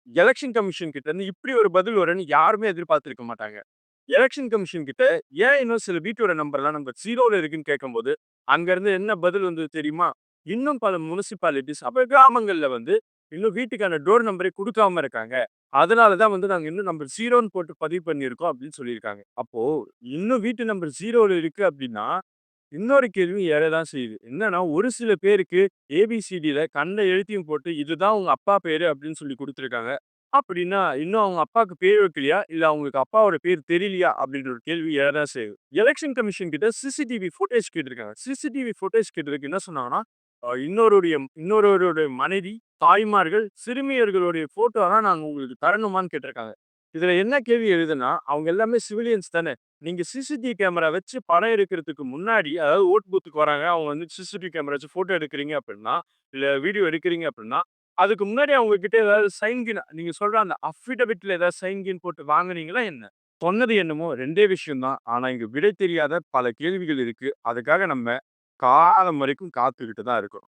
Election commission கிட்ட இருந்து இப்படி ஒரு பதில் வரும்ன்னு யாருமே எதிர்பார்த்திருக்க மாட்டாங்க. எலக்ஷன் கமிஷன் கிட்ட ஏன் இன்னும் சில வீட்டோட நம்பர்லாம் நம்பர் 0ல இருக்குன்னு கேட்கும்போது, அங்கருந்து என்ன பதில் வந்தது தெரியுமா? இன்னும் பல முனிசிபாலிட்டீஸ் அப்ப கிராமங்கள்ல வந்து இன்னும் வீட்டுக்கான டோர் நம்பரே குடுக்காம இருக்காங்க. அதனால தான் வந்து நாங்க இன்னும் நம்பர் 0ன்னு போட்டு பதிவு பண்ணியிருக்கோம் அப்படின்னு சொல்லியிருக்காங்க. அப்போ இன்னும் வீட்டு நம்பர் 0ல இருக்கு அப்படின்னா, இன்னொரு கேள்வி எழதான் செய்யுது. என்னன்னா, ஒரு சில பேருக்கு ஏபிசிடில கண்ட எழுத்தையும் போட்டு, இதுதான் உங்க அப்பா பேரு அப்படின்னு சொல்லி குடுத்துருக்காங்க. அப்படின்னா, இன்னும் அவங்க அப்பாக்கு பேர் வைக்கலையா? இல்ல அவங்களுக்கு அப்பாவோட பேர் தெரியலையா? அப்படின்ற ஒரு கேள்வி எழதான் செய்யுது. எலக்ஷன் கமிஷன் கிட்ட சிசிடிவி ஃபுட்டேஜ் கேட்டிருக்காங்க. சிசிடிவி ஃபுட்டேஜ் கேட்டதுக்கு என்ன சொன்னாங்கன்னா, இன்னொருவருடைய மனைவி, தாய்மார்கள், சிறுமியர்களுடைய ஃபோட்டோலாம் நாங்க உங்களுக்கு தரணுமான்னு கேட்டிருக்காங்க. இதுல என்ன கேள்வி எழுதுன்னா, அவங்க எல்லாமே சிவிலியன்ஸ் தானே! நீங்க சிசிடிவி கேமரா வச்சு படம் எடுக்கிறதுக்கு முன்னாடி, அதாவது ஓட் பூத்துக்கு வராங்க. அவங்க வந்து சிசிடிவி கேமரா வச்சு ஃபோட்டோ எடுக்கிறீங்க அப்படின்னா, இல்ல வீடியோ எடுக்கிறீங்க அப்படின்னா, அதுக்கு முன்னாடி அவங்க கிட்ட ஏதாவது சைன் கீன் நீங்க சொல்ற அந்த அஃபிடவிட்ல ஏதாவது சைன் கீன் போட்டு வாங்குனீங்களா என்ன? சொன்னது என்னமோ 2டே விஷயம் தான். ஆனா இங்க விடை தெரியாத பல கேள்விகள் இருக்கு. அதுக்காக நம்ம காலம் வரைக்கும் காத்துக்கிட்டு தான் இருக்கணும்.